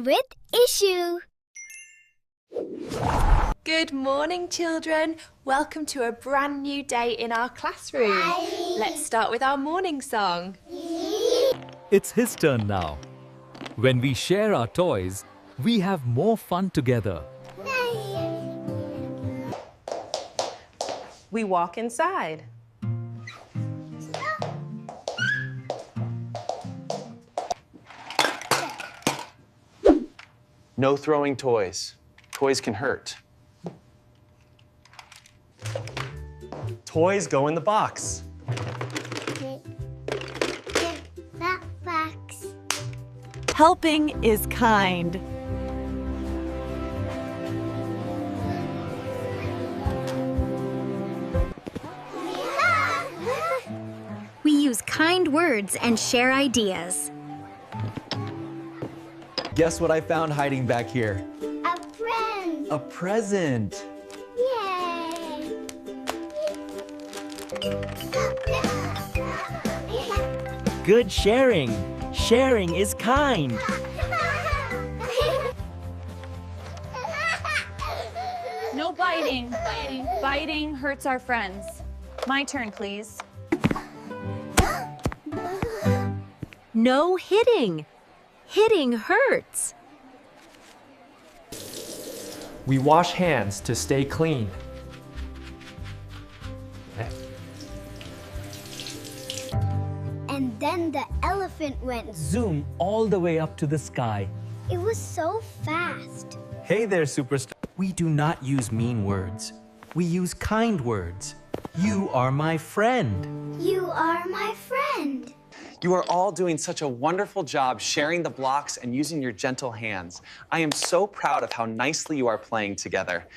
with Issue. Good morning, children. Welcome to a brand new day in our classroom. Let's start with our morning song. It's his turn now. When we share our toys, we have more fun together. We walk inside. No throwing toys. Toys can hurt. Toys go in the box. That box. Helping is kind. We use kind words and share ideas. Guess what I found hiding back here? A friend. A present. Yay! Good sharing. Sharing is kind. No biting. Biting hurts our friends. My turn, please. No hitting. Hitting hurts. We wash hands to stay clean. And then the elephant went. Zoom all the way up to the sky. It was so fast. Hey there, superstar. We do not use mean words. We use kind words. You are my friend. You are my friend. You are all doing such a wonderful job sharing the blocks and using your gentle hands. I am so proud of how nicely you are playing together.